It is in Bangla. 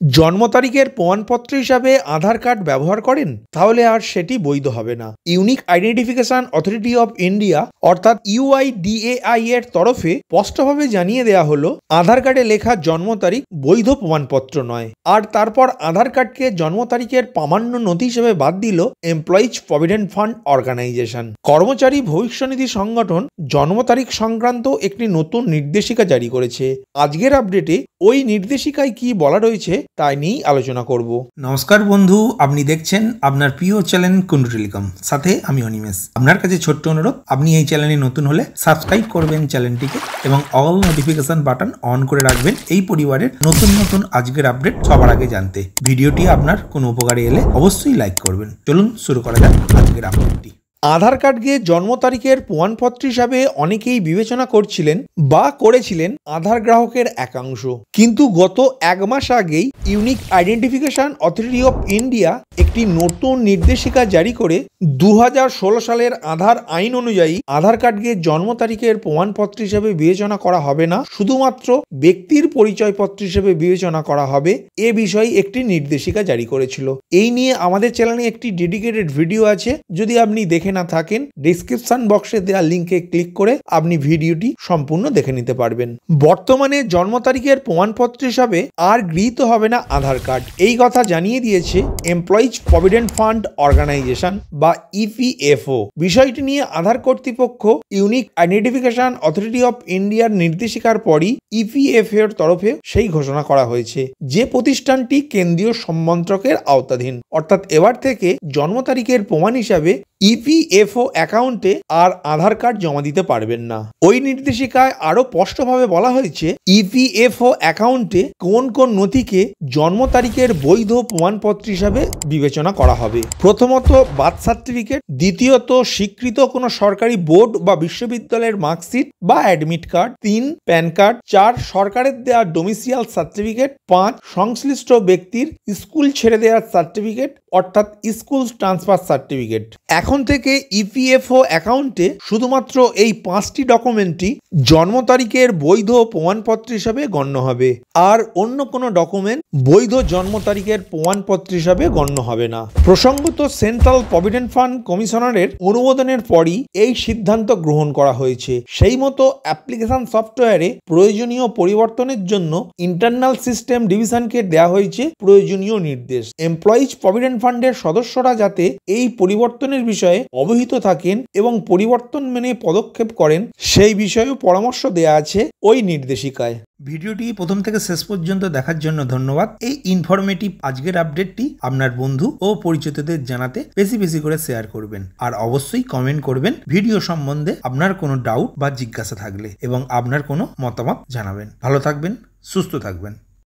জন্ম তারিখের প্রমাণপত্র হিসাবে আধার কার্ড ব্যবহার করেন, তাহলে আর সেটি বৈধ হবে না। Unique identification authority of India অর্থাৎ UIDAI এর তরফে স্পষ্টভাবে জানিয়ে দেওয়া হলো, আধার কার্ডে লেখা জন্ম তারিখ বৈধ প্রমাণপত্র নয়। আর তারপর আধার কার্ডকে জন্ম তারিখের প্রামাণ্য নথি হিসেবে বাদ দিল এমপ্লয়িজ প্রভিডেন্ট ফান্ড অর্গানাইজেশন। কর্মচারী ভবিষ্যনিধি সংগঠন জন্ম তারিখ সংক্রান্ত একটি নতুন নির্দেশিকা জারি করেছে। আজকের আপডেটে ওই নির্দেশিকায় কি বলা রয়েছে তাই নিয়েই আলোচনা করব। নমস্কার বন্ধু, আপনি দেখছেন আপনার প্রিয় চ্যানেল কুন্ডু টেলিকম, সাথে আমি অনিমেষ। আপনার কাছে ছোট্ট অনুরোধ, আপনি এই চ্যানেলে নতুন হলে সাবস্ক্রাইব করবেন চ্যানেলটিকে এবং অল নোটিফিকেশন বাটন অন করে রাখবেন এই পরিবারের নতুন নতুন আজকের আপডেট সবার আগে জানতে। ভিডিওটি আপনার কোনো উপকারে এলে অবশ্যই লাইক করবেন। চলুন শুরু করা যাক আজকের আপডেটটি। আধার কার্ডকে জন্ম তারিখের প্রমাণপত্র হিসাবে অনেকেই বিবেচনা করছিলেন বা করেছিলেন আধার গ্রাহকের একাংশ, কিন্তু গত এক মাস আগেই unique identification authority of India একটি নতুন নির্দেশিকা জারি করে 2016 সালের আধার আইন অনুযায়ী আধার কার্ডকে জন্ম তারিখের প্রমাণপত্র হিসেবে বিবেচনা করা হবে না, শুধুমাত্র ব্যক্তির পরিচয়পত্র হিসেবে বিবেচনা করা হবে। এ বিষয়ে একটি নির্দেশিকা জারি করেছিল। এই নিয়ে আমাদের চ্যানেলে একটি ডেডিকেটেড ভিডিও আছে, যদি আপনি দেখে না থাকেন ডেসক্রিপশন বক্সে দেওয়া লিঙ্কে ক্লিক করে আপনি ভিডিওটি সম্পূর্ণ দেখে নিতে পারবেন। বর্তমানে জন্ম তারিখের প্রমাণপত্র হিসাবে আর গৃহীত হবে না আধার কার্ড, এই কথা জানিয়ে দিয়েছে এমপ্লয়িজ প্রভিডেন্ট ফান্ড অর্গানাইজেশন বা EPFO। বিষয়টি নিয়ে আধার কর্তৃপক্ষ ইউনিক আইডেন্টিফিকেশন অথরিটি অফ ইন্ডিয়ার নির্দেশিকার পরই EPFO এর তরফে সেই ঘোষণা করা হয়েছে যে প্রতিষ্ঠানটি কেন্দ্রীয় মন্ত্রকের আওতাধীন। অর্থাৎ এবার থেকে জন্ম তারিখের প্রমাণ হিসাবে EPFO অ্যাকাউন্টে আর আধার কার্ড জমা দিতে পারবেন না। ওই নির্দেশিকায় আরো স্পষ্টভাবে বলা হয়েছে EPFO অ্যাকাউন্টে কোন কোন নথিকে জন্ম তারিখের বৈধ প্রমাণপত্র হিসাবে বিবেচনা করা হবে। প্রথমত বার্থ সার্টিফিকেট, দ্বিতীয়ত স্বীকৃত কোনো সরকারি বোর্ড বা বিশ্ববিদ্যালয়ের মার্কশিট বা অ্যাডমিট কার্ড, 3 প্যান কার্ড, 4 সরকারের দেওয়া ডোমিসিয়াল সার্টিফিকেট, 5 সংশ্লিষ্ট ব্যক্তির স্কুল ছেড়ে দেওয়ার সার্টিফিকেট অর্থাৎ স্কুল ট্রান্সফার সার্টিফিকেট। এখন থেকে EPFO অ্যাকাউন্টে শুধুমাত্র এই 5টি ডকুমেন্টই জন্ম তারিখের বৈধ প্রমাণপত্র হিসাবে গণ্য হবে, আর অন্য কোনো ডকুমেন্ট বৈধ জন্ম তারিখের প্রমাণপত্র হিসাবে গণ্য হবে না। প্রসঙ্গত সেন্ট্রাল প্রভিডেন্ট ফান্ড কমিশনারের অনুমোদনের পরই এই সিদ্ধান্ত গ্রহণ করা হয়েছে। সেই মতো অ্যাপ্লিকেশন সফটওয়্যারে প্রয়োজনীয় পরিবর্তনের জন্য ইন্টারনাল সিস্টেম ডিভিশনকে দেওয়া হয়েছে প্রয়োজনীয় নির্দেশ। এমপ্লয়িজ প্রভিডেন্ট ফান্ডের সদস্যরা যাতে এই পরিবর্তনের বিষয়ে অবহিত থাকেন এবং পরিবর্তন মেনে পদক্ষেপ করেন, সেই বিষয়েও পরামর্শ দেওয়া আছে ওই নির্দেশিকায়। ভিডিওটি প্রথম থেকে শেষ পর্যন্ত দেখার জন্য ধন্যবাদ। এই ইনফরমেটিভ আজকের আপডেটটি আপনার বন্ধু ও পরিচিতদের জানাতে বেশি বেশি করে শেয়ার করবেন, আর অবশ্যই কমেন্ট করবেন ভিডিও সম্বন্ধে আপনার কোনো ডাউট বা জিজ্ঞাসা থাকলে, এবং আপনার কোনো মতামত জানাবেন। ভালো থাকবেন, সুস্থ থাকবেন।